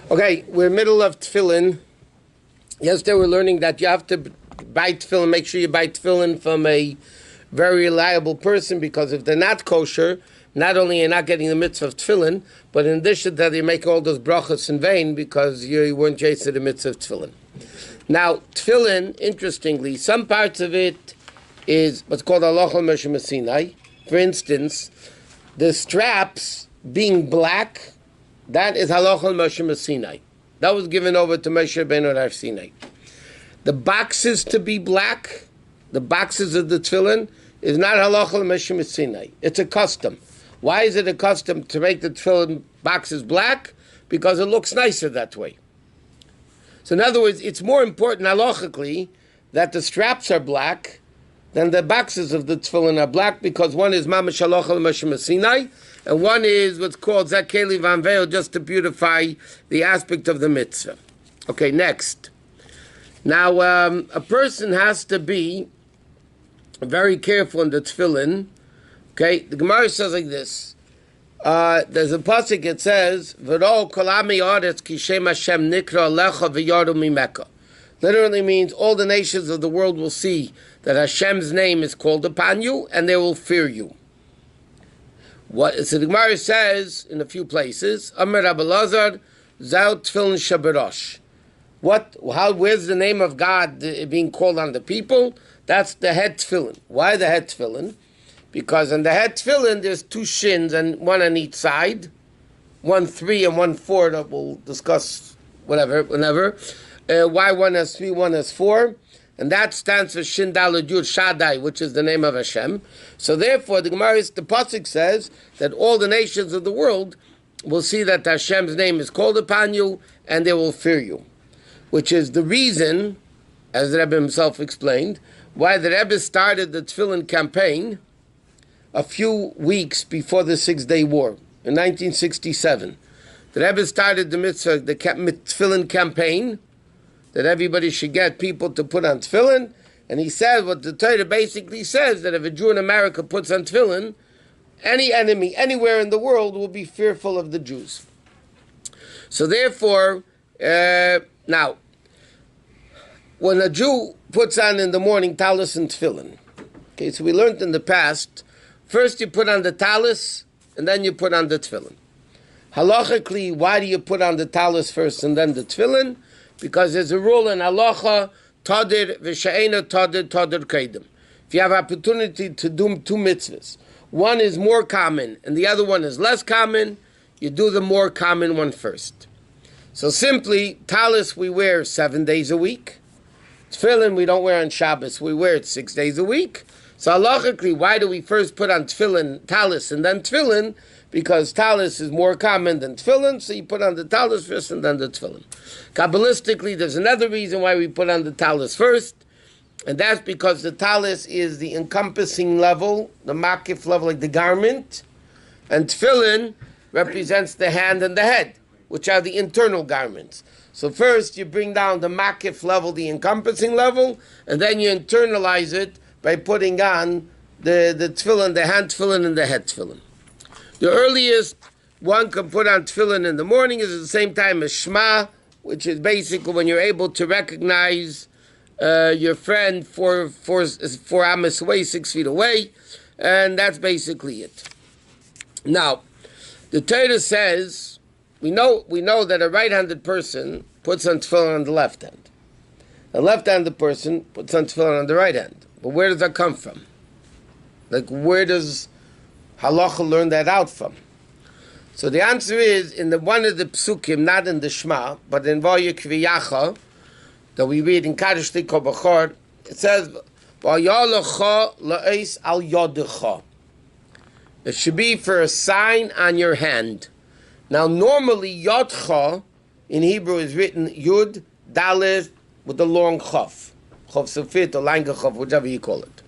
Okay, we're middle of Tefillin. Yesterday we're learning that you have to buy Tefillin, make sure you buy Tefillin from a very reliable person, because if they're not kosher, not only you're not getting the mitzvah of Tefillin, but in addition to that you're making all those brachas in vain because you weren't chasing the mitzvah of Tefillin. Now, Tefillin, interestingly, some parts of it is what's called halacha Moshe Sinai. For instance, the straps being black, that is halacha Moshe Sinai. That was given over to Moshe Rabbeinu at Har Sinai. The boxes to be black, the boxes of the Tefillin, is not halacha Moshe Sinai. It's a custom. Why is it a custom to make the Tefillin boxes black? Because it looks nicer that way. So in other words, it's more important halachically that the straps are black than the boxes of the Tefillin are black, because one is mamash halacha Moshe Sinai, and one is what's called zakeli vanveo, just to beautify the aspect of the mitzvah. Okay, next. Now, a person has to be very careful in the tefillin. Okay, the Gemara says like this. There's a pasuk, it says, "V'ro kol ami aretz ki shem Hashem nikra lecha v'yaru mimeka." Literally means all the nations of the world will see that Hashem's name is called upon you, and they will fear you. So the Gemara says in a few places, Amar Rabbi Lazar, Zau Tefillin Shabarosh. Where's the name of God being called on the people? That's the head tefillin. Why the head tefillin? Because on the head tefillin there's two shins, and one on each side, 1 3 and 1 4, that we'll discuss whenever. Why one has 3, one has 4? And that stands for Shin Daled Yud Shaddai, which is the name of Hashem. So therefore, the pasuk says that all the nations of the world will see that Hashem's name is called upon you, and they will fear you. Which is the reason, as the Rebbe himself explained, why the Rebbe started the Tefillin campaign a few weeks before the 6-Day War, in 1967. The Rebbe started the Tefillin campaign, that everybody should get people to put on tefillin, and he said what the Torah basically says, that if a Jew in America puts on tefillin, any enemy anywhere in the world will be fearful of the Jews. So therefore, now, when a Jew puts on in the morning talis and tefillin, okay, so we learned in the past, first you put on the talis, and then you put on the tefillin. Halachically, why do you put on the talis first and then the tefillin? Because there's a rule in halacha, tadir v'she'ena tadir kaidim. If you have opportunity to do 2 mitzvahs, one is more common and the other one is less common, you do the more common one first. So simply, talis we wear 7 days a week. Tefillin we don't wear on Shabbos, we wear it 6 days a week. So halachically, why do we first put on tefillin, talis, and then tefillin? Because talis is more common than tefillin, so you put on the talis first and then the tefillin. Kabbalistically, there's another reason why we put on the talis first, and that's because the talis is the encompassing level, the makif level, like the garment, and tefillin represents the hand and the head, which are the internal garments. So first you bring down the makif level, the encompassing level, and then you internalize it by putting on the tefillin, the hand tefillin and the head tefillin. The earliest one can put on tefillin in the morning is at the same time as Shema, which is basically when you're able to recognize your friend 4 amas away, 6 feet away, and that's basically it. Now, the Torah says, we know that a right-handed person puts on tefillin on the left hand. A left-handed person puts on tefillin on the right hand. But where does that come from? Like, where does halacha learn that out from? So the answer is in one of the psukim, not in the Shema, but in Vayikviyacha, that we read in Kaddish Tikko B'chor, it says, Vayalecha la'es al yodecha. It should be for a sign on your hand. Now normally Yodcha in Hebrew is written Yud, Dalet, with a long Chaf. Chaf Sofit or Langa Chaf, whichever you call it.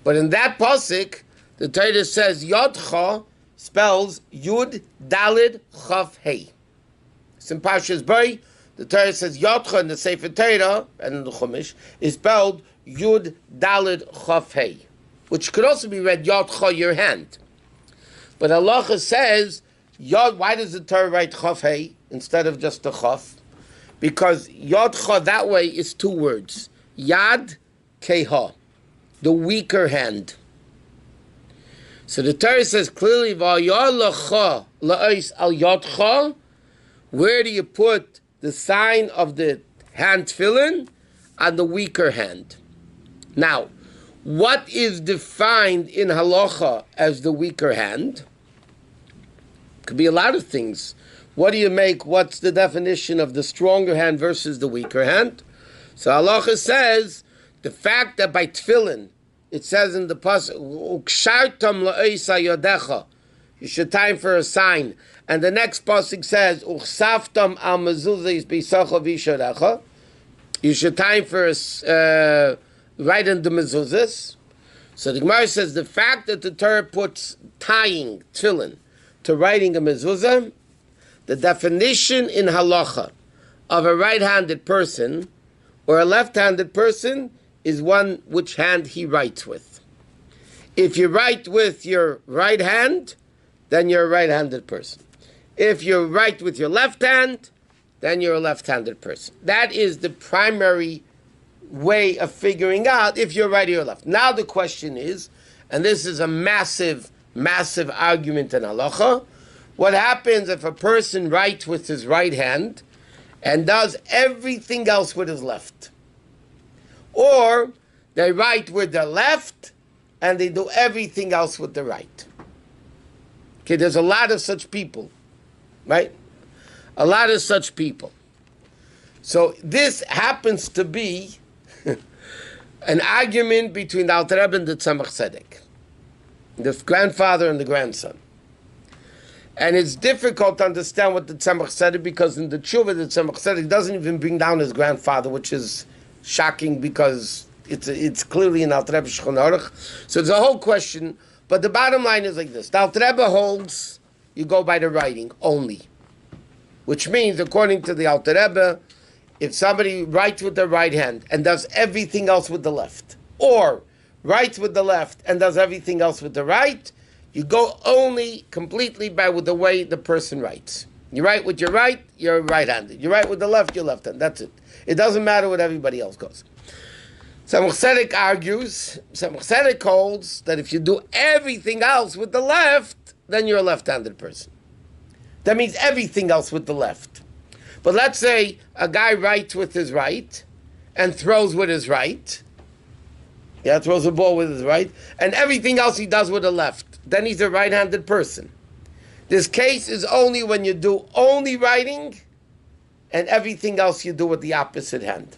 But in that pasuk, the Torah says Yodcha spells Yud Dalid Chaf Hey. It's in Parshas Bay. The Torah says Yodcha in the Sefer Torah and in the Chumash is spelled Yud Dalid Chaf Hey, which could also be read Yodcha, your hand. But halacha says Yod. Why does the Torah write Chaf Hey? instead of just the chaf, because yodcha that way is two words. Yad keha, the weaker hand. So the Torah says clearly, v'ayalacha la'is al yodcha. Where do you put the sign of the hand tefillin? On the weaker hand. Now, what is defined in halacha as the weaker hand? Could be a lot of things. What do you make? What's the definition of the stronger hand versus the weaker hand? So halacha says the fact that by tefillin it says in the pasuk ukshartam la'isa yodecha, you should time for a sign, and the next pasuk says uchsaftam al mezuzah beisacha visharecha, you should time for a right in the mezuzahs. So the Gemara says the fact that the Torah puts tying tefillin to writing a mezuzah, the definition in halacha of a right-handed person or a left-handed person is one which hand he writes with. If you write with your right hand, then you're a right-handed person. If you write with your left hand, then you're a left-handed person. That is the primary way of figuring out if you're right or you're left. Now the question is, and this is a massive, massive argument in halacha, what happens if a person writes with his right hand and does everything else with his left? Or they write with their left and they do everything else with the right. Okay, there's a lot of such people, right? A lot of such people. So this happens to be an argument between the Alter Rebbe and the Tzemach Tzedek, the grandfather and the grandson. And it's difficult to understand what the Tzemach Tzedek, because in the Tshuva, the Tzemach Tzedek doesn't even bring down his grandfather, which is shocking because it's clearly in Alter Rebbe Shulchan Aruch. So there's a whole question, but the bottom line is like this. The Alter Rebbe holds you go by the writing only, which means, according to the Alter Rebbe, if somebody writes with the right hand and does everything else with the left, or writes with the left and does everything else with the right, you go only completely by with the way the person writes. You write with your right, you're right-handed. You write with the left, you're left-handed. That's it. It doesn't matter what everybody else goes. Tzemach Tzedek argues, Tzemach Tzedek holds that if you do everything else with the left, then you're a left-handed person. That means everything else with the left. But let's say a guy writes with his right and throws with his right. Yeah, throws a ball with his right, and everything else he does with the left. Then he's a right-handed person. This case is only when you do only writing and everything else you do with the opposite hand.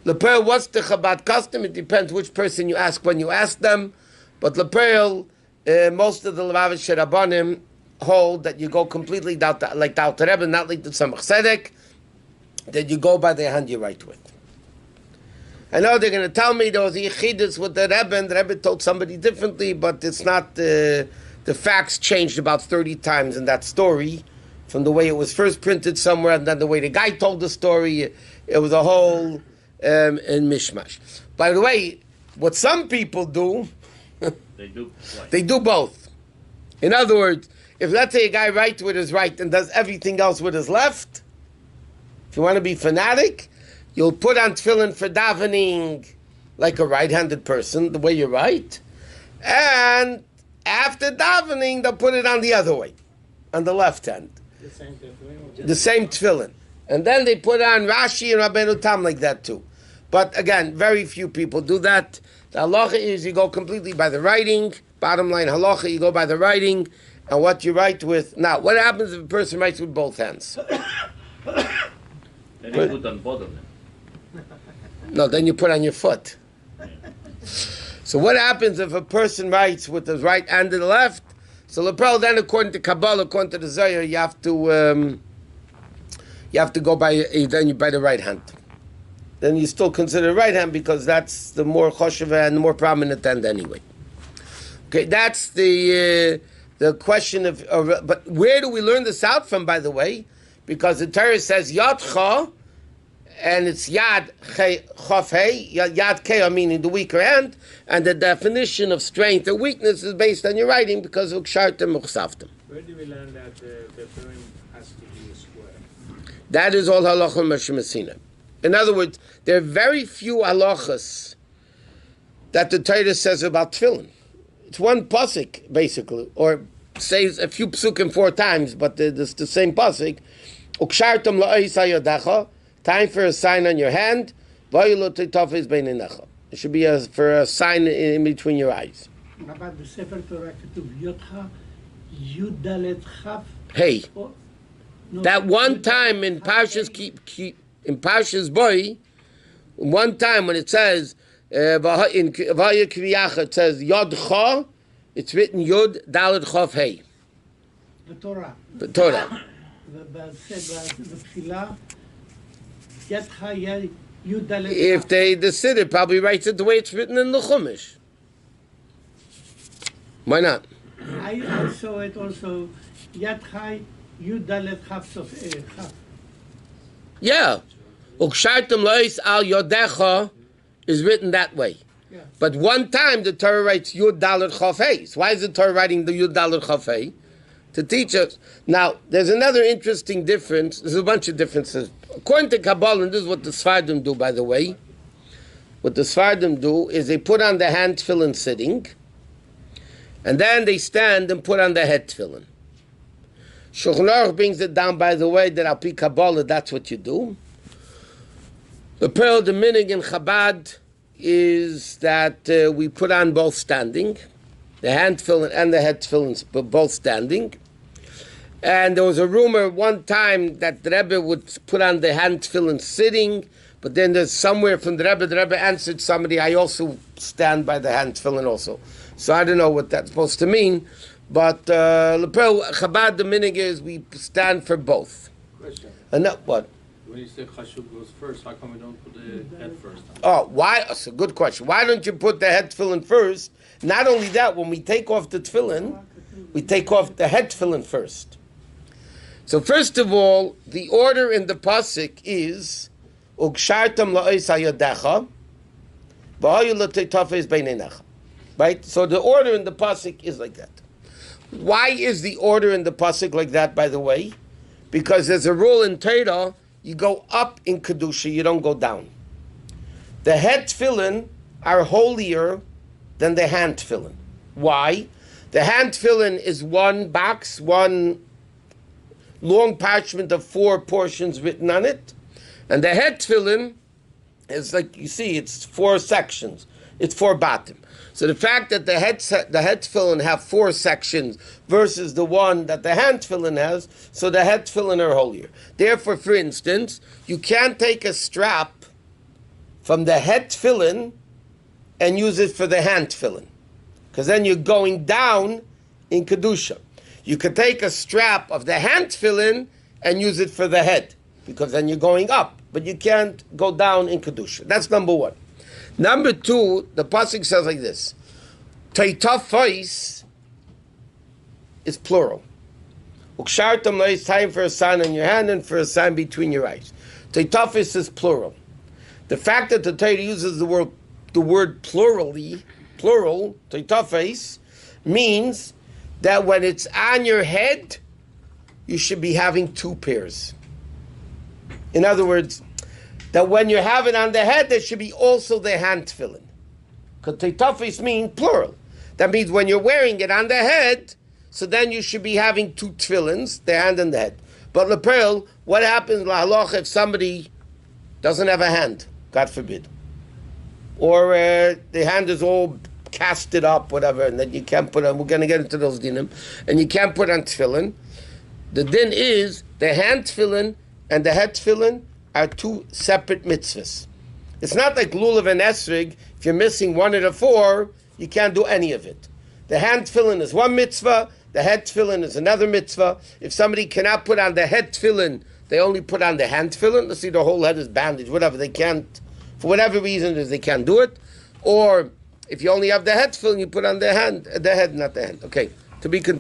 Lepel, what's the Chabad custom? It depends which person you ask when you ask them. But Lepel, most of the Lavavish Rabbanim hold that you go completely like the Alter Rebbe, not like the Tzemach Tzedek, that you go by the hand you write with. I know they're going to tell me there was a Yechidus with the Rebbe, and the Rebbe told somebody differently, but it's not, the facts changed about 30 times in that story, from the way it was first printed somewhere, and then the way the guy told the story. It was a whole in mishmash. By the way, what some people do, they do both. In other words, if let's say a guy writes with his right and does everything else with his left, if you want to be fanatic, you'll put on tefillin for davening like a right-handed person, the way you write, and after davening, they'll put it on the other way, on the left hand. The same tefillin? The same tefillin. And then they put on Rashi and Rabbeinu Tam like that too. But again, very few people do that. The halacha is you go completely by the writing. Bottom line, halacha, you go by the writing and what you write with. Now, what happens if a person writes with both hands? Then you put on both of them. No, then you put on your foot. So what happens if a person writes with the right and the left? So Lepel, then according to Kabbalah, according to the Zohar, you have to go by the right hand. Then you still consider right hand because that's the more choshev and the more prominent hand anyway. Okay, that's the question of. But where do we learn this out from? By the way, because the Torah says yadcha, and it's yad chaf hey, yad kei, meaning the weaker hand, and the definition of strength or weakness is based on your writing because of kshartem uchsaftem. Where do we learn that the poem has to be square? That is all halacha Moshe Messina. In other words, there are very few halachas that the Torah says about tefillin. It's one pasuk, basically, or says a few psukim 4 times, but it's the same pasuk. Ukshartam la'ois hayodecha, time for a sign on your hand. Vayilo teitafes beinenecha. It should be for a sign in between your eyes. Rabbi, בספר תורה כתוב יותך י"ד כ'. Hey, that one time in Parshas in Parshas Boy, one time when it says in Vaya Kriyacha, it says Yodcha, it's written Yod Daled Chav Hey. The Torah. The Torah. בתפילה ידך י"ד. If the Siddur probably writes it the way it's written in the Chumash. Why not? I saw it also. Yadchai Yudalet Chaf. Yeah. Ukshartum lois al yodecha is written that way. Yeah. But one time the Torah writes Yud Dalet Chaf Hey. So why is the Torah writing the Yud Dalet Chaf Hey? To teach us. Now, there's another interesting difference. There's a bunch of differences. According to Kabbalah, and this is what the Sfardim do, by the way. What the Sfardim do is they put on the hand tefillin sitting, and then they stand and put on the head tefillin. Shulchan Aruch brings it down, by the way, that al pi Kabbalah, that's what you do. The pearl, the minig in Chabad is that we put on both standing, the hand tefillin and the head tefillin both standing. And there was a rumor one time that the Rebbe would put on the hand tefillin sitting, but then there's somewhere from the Rebbe answered somebody, I also stand by the hand tefillin also. So I don't know what that's supposed to mean, but Chabad, the minig is we stand for both. Question. And that, what? When you say Chashuk goes first, how come we don't put the head first? Oh, why? That's a good question. Why don't you put the head tefillin first? Not only that, when we take off the tefillin, we take off the head tefillin first. So first of all, the order in the pasuk is Ukshartam la'ois hayodecha v'hayu l'teitafes beinenecha. Right? So the order in the pasuk is like that. Why is the order in the pasuk like that, by the way? Because there's a rule in Torah, you go up in Kedusha, you don't go down. The head tefillin are holier than the hand tefillin. Why? The hand tefillin is one box, one long parchment of 4 portions written on it. And the head tefillin is like, you see, it's 4 sections. It's 4 bottom. So the fact that the head tefillin have 4 sections versus the one that the hand tefillin has, so the head tefillin are holier. Therefore, for instance, you can't take a strap from the head tefillin and use it for the hand tefillin, because then you're going down in Kedusha. You could take a strap of the hand tefillin and use it for the head, because then you're going up, but you can't go down in Kedusha. That's number 1. Number 2, the pasuk says like this: Teitafos is plural. Ukshartam is time for a sign on your hand and for a sign between your eyes. Teitafos is plural. The fact that the Torah uses the word plurally, plural, Teitafos, means that when it's on your head, you should be having 2 pairs. In other words, that when you have it on the head, there should be also the hand tefillin. Because teitafos mean plural. That means when you're wearing it on the head, so then you should be having 2 tefillins, the hand and the head. But lepel, what happens halacha if somebody doesn't have a hand? God forbid. Or the hand is all casted up, whatever, and then you can't put on, we're going to get into those dinim, and you can't put on tefillin. The din is, the hand tefillin and the head tefillin are 2 separate mitzvahs. It's not like lulav and esrig. If you're missing one of the 4, you can't do any of it. The hand tefillin is one mitzvah, the head tefillin is another mitzvah. If somebody cannot put on the head tefillin, they only put on the hand tefillin. Let's see, the whole head is bandaged, whatever. They can't, for whatever reason, they can't do it. Or if you only have the head tefillin, you put on the head, not the hand. Okay, to be continued.